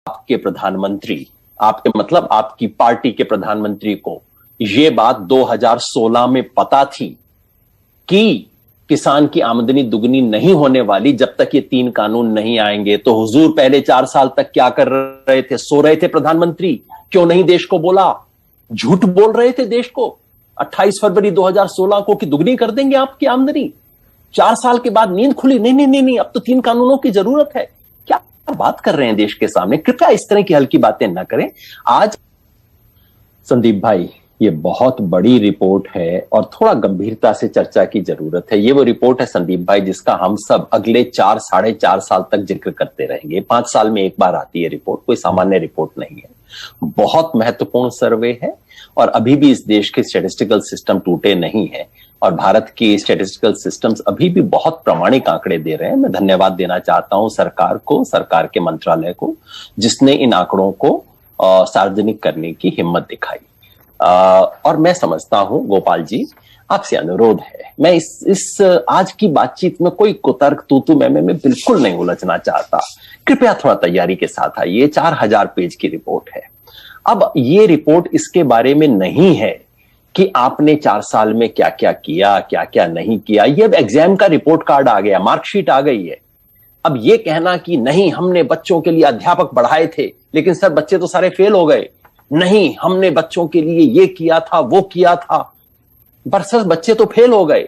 आपके प्रधानमंत्री, आपके मतलब आपकी पार्टी के प्रधानमंत्री को यह बात 2016 में पता थी कि किसान की आमदनी दुगनी नहीं होने वाली जब तक ये 3 कानून नहीं आएंगे, तो हुजूर पहले 4 साल तक क्या कर रहे थे? सो रहे थे प्रधानमंत्री? क्यों नहीं देश को बोला? झूठ बोल रहे थे देश को 28 फरवरी 2016 को कि दुगनी कर देंगे आपकी आमदनी। 4 साल के बाद नींद खुली, नहीं नहीं नहीं नहीं, अब तो 3 कानूनों की जरूरत है। क्या बात कर रहे हैं देश के सामने? कृपया इस तरह की हल्की बातें ना करें। आज संदीप भाई, ये बहुत बड़ी रिपोर्ट है और थोड़ा गंभीरता से चर्चा की जरूरत है। ये वो रिपोर्ट है संदीप भाई जिसका हम सब अगले 4 साढ़े 4 साल तक जिक्र करते रहेंगे। 5 साल में एक बार आती है रिपोर्ट, कोई सामान्य रिपोर्ट नहीं है। बहुत महत्वपूर्ण सर्वे है और अभी भी इस देश के स्टैटिस्टिकल सिस्टम टूटे नहीं है और भारत की स्टैटिस्टिकल सिस्टम्स अभी भी बहुत प्रामाणिक आंकड़े दे रहे हैं। मैं धन्यवाद देना चाहता हूं सरकार को, सरकार के मंत्रालय को, जिसने इन आंकड़ों को सार्वजनिक करने की हिम्मत दिखाई। और मैं समझता हूं गोपाल जी, आपसे अनुरोध है, मैं इस आज की बातचीत में कोई कुतर्क तूतू मैं बिल्कुल नहीं उलझना चाहता। कृपया थोड़ा तैयारी के साथ आइए। 4000 पेज की रिपोर्ट है। अब ये रिपोर्ट इसके बारे में नहीं है कि आपने 4 साल में क्या क्या किया, क्या क्या नहीं किया। ये एग्जाम का रिपोर्ट कार्ड आ गया, मार्कशीट आ गई है। अब ये कहना कि नहीं हमने बच्चों के लिए अध्यापक बढ़ाए थे लेकिन सर बच्चे तो सारे फेल हो गए, नहीं हमने बच्चों के लिए ये किया था वो किया था, बरसस बच्चे तो फेल हो गए,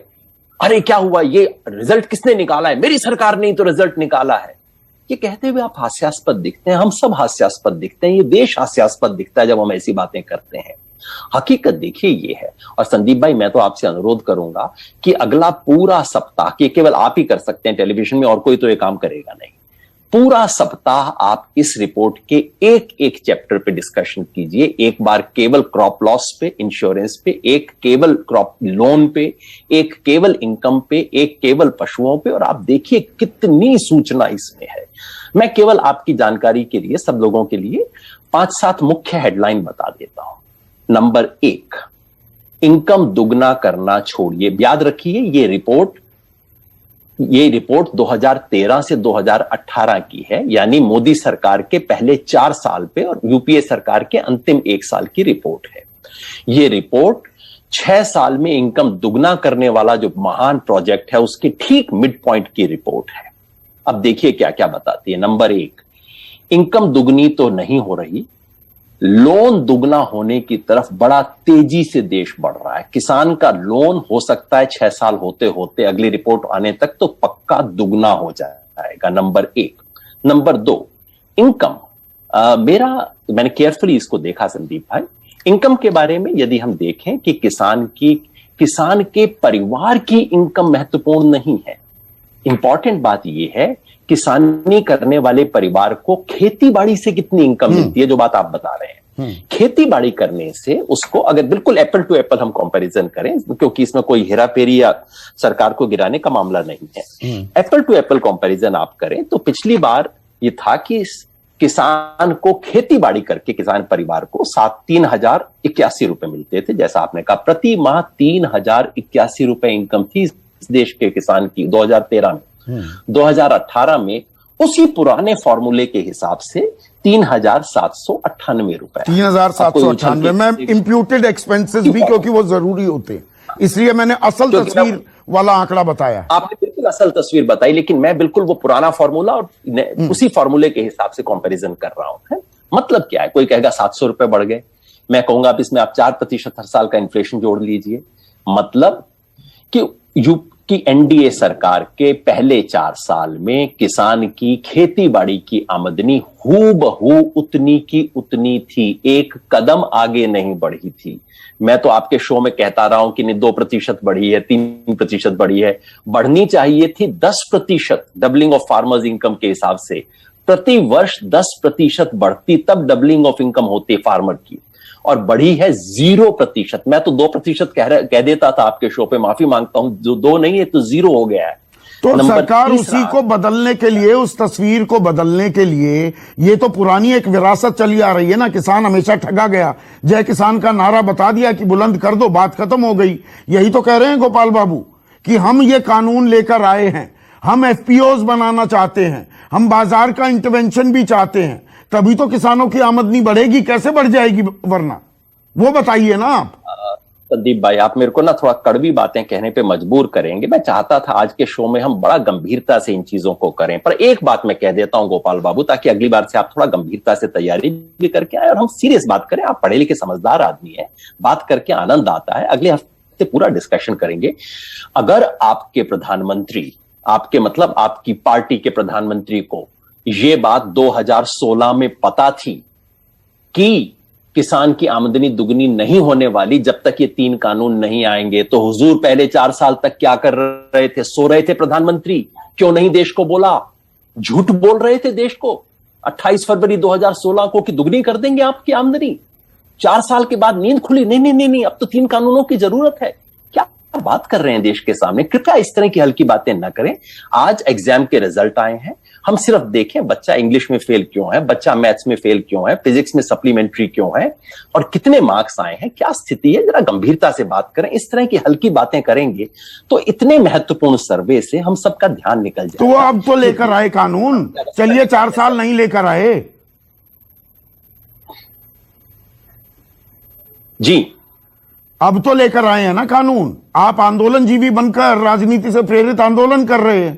अरे क्या हुआ, ये रिजल्ट किसने निकाला है? मेरी सरकार ने तो रिजल्ट निकाला है। ये कहते हुए आप हास्यास्पद दिखते हैं, हम सब हास्यास्पद दिखते हैं, ये देश हास्यास्पद दिखता है जब हम ऐसी बातें करते हैं। हकीकत देखिए ये है। और संदीप भाई, मैं तो आपसे अनुरोध करूंगा कि अगला पूरा सप्ताह, कि केवल आप ही कर सकते हैं टेलीविजन में और कोई तो ये काम करेगा नहीं, पूरा सप्ताह आप इस रिपोर्ट के एक एक चैप्टर पे डिस्कशन कीजिए। एक बार केवल क्रॉप लॉस पे, इंश्योरेंस पे, एक केवल क्रॉप लोन पे, एक केवल इनकम पे, एक केवल पशुओं पे, और आप देखिए कितनी सूचना इसमें है। मैं केवल आपकी जानकारी के लिए, सब लोगों के लिए 5-7 मुख्य हेडलाइन बता देता हूं। नंबर 1, इनकम दुगना करना छोड़िए। याद रखिए ये रिपोर्ट 2013 से 2018 की है, यानी मोदी सरकार के पहले 4 साल पे और यूपीए सरकार के अंतिम 1 साल की रिपोर्ट है। ये रिपोर्ट 6 साल में इनकम दुगना करने वाला जो महान प्रोजेक्ट है उसके ठीक मिड पॉइंट की रिपोर्ट है। अब देखिए क्या क्या बताती है। नंबर 1, इनकम दुगनी तो नहीं हो रही, लोन दुगना होने की तरफ बड़ा तेजी से देश बढ़ रहा है। किसान का लोन हो सकता है 6 साल होते होते अगली रिपोर्ट आने तक तो पक्का दुगना हो जाएगा। नंबर 1। Number 2, income. मैंने केयरफुली इसको देखा संदीप भाई। इनकम के बारे में यदि हम देखें कि किसान के परिवार की इनकम महत्वपूर्ण नहीं है। इंपॉर्टेंट बात यह है किसानी करने वाले परिवार को खेती बाड़ी से कितनी इनकम मिलती है, जो बात आप बता रहे हैं। खेती बाड़ी करने से उसको, अगर बिल्कुल एप्पल टू एप्पल हम कंपैरिजन करें, क्योंकि इसमें कोई हेराफेरी या सरकार को गिराने का मामला नहीं है, एप्पल टू एप्पल कंपैरिजन आप करें तो पिछली बार ये था कि किसान को खेती बाड़ी करके किसान परिवार को 3,081 रुपए मिलते थे। जैसा आपने कहा, प्रति माह 3,081 रुपए इनकम थी इस देश के किसान की 2013 में। 2018 में उसी पुराने फॉर्मूले के हिसाब से 3,798 रुपए। 3,798 में इंप्यूटेड एक्सपेंसेस भी, क्योंकि वो जरूरी होते हैं, इसलिए मैंने असल तस्वीर वाला आंकड़ा बताया। आपने बिल्कुल असल तस्वीर बताई, लेकिन मैं बिल्कुल वो पुराना फॉर्मूला और उसी फॉर्मूले के हिसाब से कंपैरिजन कर रहा हूं। है? मतलब क्या है? कोई कहेगा 700 रुपए बढ़ गए, मैं कहूंगा अब इसमें आप 4% हर साल का इन्फ्लेशन जोड़ लीजिए। मतलब कि एनडीए सरकार के पहले 4 साल में किसान की खेती बाड़ी की आमदनी हूबहू उतनी की उतनी थी, एक कदम आगे नहीं बढ़ी थी। मैं तो आपके शो में कहता रहा हूं कि नहीं 2% बढ़ी है, 3% बढ़ी है, बढ़नी चाहिए थी 10%। डबलिंग ऑफ फार्मर्स इनकम के हिसाब से प्रति वर्ष 10% बढ़ती, तब डबलिंग ऑफ इनकम होती फार्मर की, और बढ़ी है 0%। मैं तो 2% कह देता था आपके शो पे, माफी मांगता हूं, जो 2 नहीं है तो 0 हो गया है। तो सरकार उसी को बदलने के लिए, उस तस्वीर को बदलने के लिए, ये तो पुरानी एक विरासत चली आ रही है ना, किसान हमेशा ठगा गया, जय किसान का नारा बता दिया कि बुलंद कर दो, बात खत्म हो गई। यही तो कह रहे हैं गोपाल बाबू कि हम ये कानून लेकर आए हैं, हम एफपीओज बनाना चाहते हैं, हम बाजार का इंटरवेंशन भी चाहते हैं, तभी तो किसानों की आमदनी बढ़ेगी। कैसे बढ़ जाएगी वरना, वो बताइए ना आप। संदीप भाई, आप मेरे को ना थोड़ा कड़वी बातें कहने पे मजबूर करेंगे। मैं चाहता था आज के शो में हम बड़ा गंभीरता से इन चीजों को करें, पर एक बात मैं कह देता हूं गोपाल बाबू, ताकि अगली बार से आप थोड़ा गंभीरता से तैयारी भी करके आए और हम सीरियस बात करें। आप पढ़े लिखे समझदार आदमी है, बात करके आनंद आता है। अगले हफ्ते पूरा डिस्कशन करेंगे। अगर आपके प्रधानमंत्री, आपके मतलब आपकी पार्टी के प्रधानमंत्री को यह बात 2016 में पता थी कि किसान की आमदनी दुगनी नहीं होने वाली जब तक ये 3 कानून नहीं आएंगे, तो हुजूर पहले 4 साल तक क्या कर रहे थे? सो रहे थे प्रधानमंत्री? क्यों नहीं देश को बोला? झूठ बोल रहे थे देश को 28 फरवरी 2016 को कि दुगनी कर देंगे आपकी आमदनी। 4 साल के बाद नींद खुली, नहीं नहीं नहीं नहीं, अब तो 3 कानूनों की जरूरत है। क्या बात कर रहे हैं देश के सामने? कृपया इस तरह की हल्की बातें ना करें। आज एग्जाम के रिजल्ट आए हैं, हम सिर्फ देखें बच्चा इंग्लिश में फेल क्यों है, बच्चा मैथ्स में फेल क्यों है, फिजिक्स में सप्लीमेंट्री क्यों है और कितने मार्क्स आए हैं, क्या स्थिति है, जरा गंभीरता से बात करें। इस तरह की हल्की बातें करेंगे तो इतने महत्वपूर्ण सर्वे से हम सबका ध्यान निकल जाएगा। तो वो अब तो लेकर आए कानून, चलिए 4 साल नहीं लेकर आए जी, अब तो लेकर आए हैं ना कानून। आप आंदोलनजीवी बनकर राजनीति से प्रेरित आंदोलन कर रहे हैं।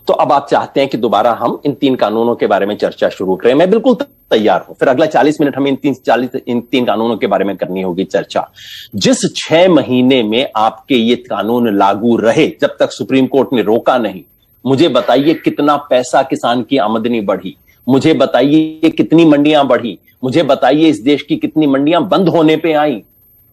तो अब आप चाहते हैं कि दोबारा हम इन 3 कानूनों के बारे में चर्चा शुरू करें। मैं बिल्कुल तैयार हूं। फिर अगला 40 मिनट हमें इन तीन कानूनों के बारे में करनी होगी चर्चा। जिस 6 महीने में आपके ये कानून लागू रहे, जब तक सुप्रीम कोर्ट ने रोका नहीं, मुझे बताइए कितना पैसा किसान की आमदनी बढ़ी, मुझे बताइए कितनी मंडियां बढ़ी, मुझे बताइए इस देश की कितनी मंडियां बंद होने पे आई।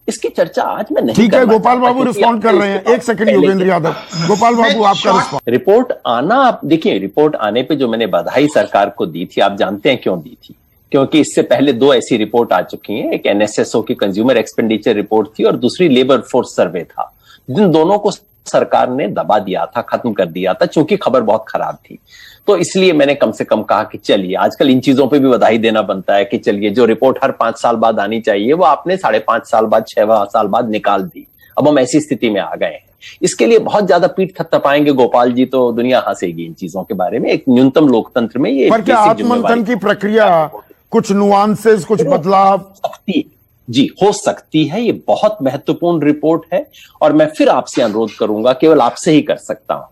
इसकी चर्चा आज मैं नहीं ठीक है, गोपाल बाबू रिस्पॉन्ड कर रहे हैं। 1 सेकंड योगेंद्र यादव, गोपाल बाबू आपका रिस्पॉन्ड। रिपोर्ट आना, आप देखिए, रिपोर्ट आने पे जो मैंने बधाई सरकार को दी थी, आप जानते हैं क्यों दी थी? क्योंकि इससे पहले 2 ऐसी रिपोर्ट आ चुकी हैं। एक एनएसएसओ की कंज्यूमर एक्सपेंडिचर रिपोर्ट थी और दूसरी लेबर फोर्स सर्वे था। जिन दोनों को सरकार ने दबा दिया था, खत्म कर दिया था, क्योंकि खबर बहुत खराब थी। तो इसलिए मैंने कम से कम कहा कि चलिए, आजकल इन चीजों पे भी बधाई देना बनता है कि चलिए, जो रिपोर्ट हर 5 साल बाद आनी चाहिए वो आपने 5.5 साल बाद, 6 साल बाद निकाल दी। अब हम ऐसी स्थिति में आ गए हैं। इसके लिए बहुत ज्यादा पीठ थपथपाएंगे गोपाल जी तो दुनिया हंसेगी इन चीजों के बारे में। एक न्यूनतम लोकतंत्र में ये पर क्या आत्ममंथन की प्रक्रिया, कुछ नुआंसेस, कुछ बदलाव जी हो सकती है? ये बहुत महत्वपूर्ण रिपोर्ट है और मैं फिर आपसे अनुरोध करूंगा, केवल आपसे ही कर सकता हूं,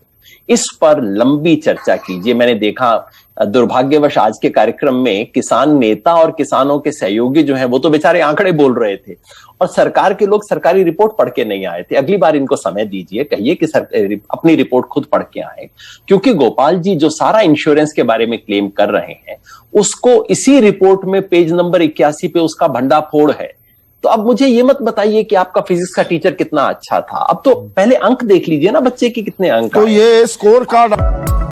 इस पर लंबी चर्चा कीजिए। मैंने देखा दुर्भाग्यवश आज के कार्यक्रम में किसान नेता और किसानों के सहयोगी जो हैं वो तो बेचारे आंकड़े बोल रहे थे और सरकार के लोग सरकारी रिपोर्ट पढ़ के नहीं आए थे। अगली बार इनको समय दीजिए, कहिए कि अपनी रिपोर्ट खुद पढ़ के आए, क्योंकि गोपाल जी जो सारा इंश्योरेंस के बारे में क्लेम कर रहे हैं उसको इसी रिपोर्ट में पेज नंबर 81 पे उसका भंडाफोड़ है। तो अब मुझे ये मत बताइए कि आपका फिजिक्स का टीचर कितना अच्छा था। अब तो पहले अंक देख लीजिए ना, बच्चे के कितने अंक तो ये स्कोर कार्ड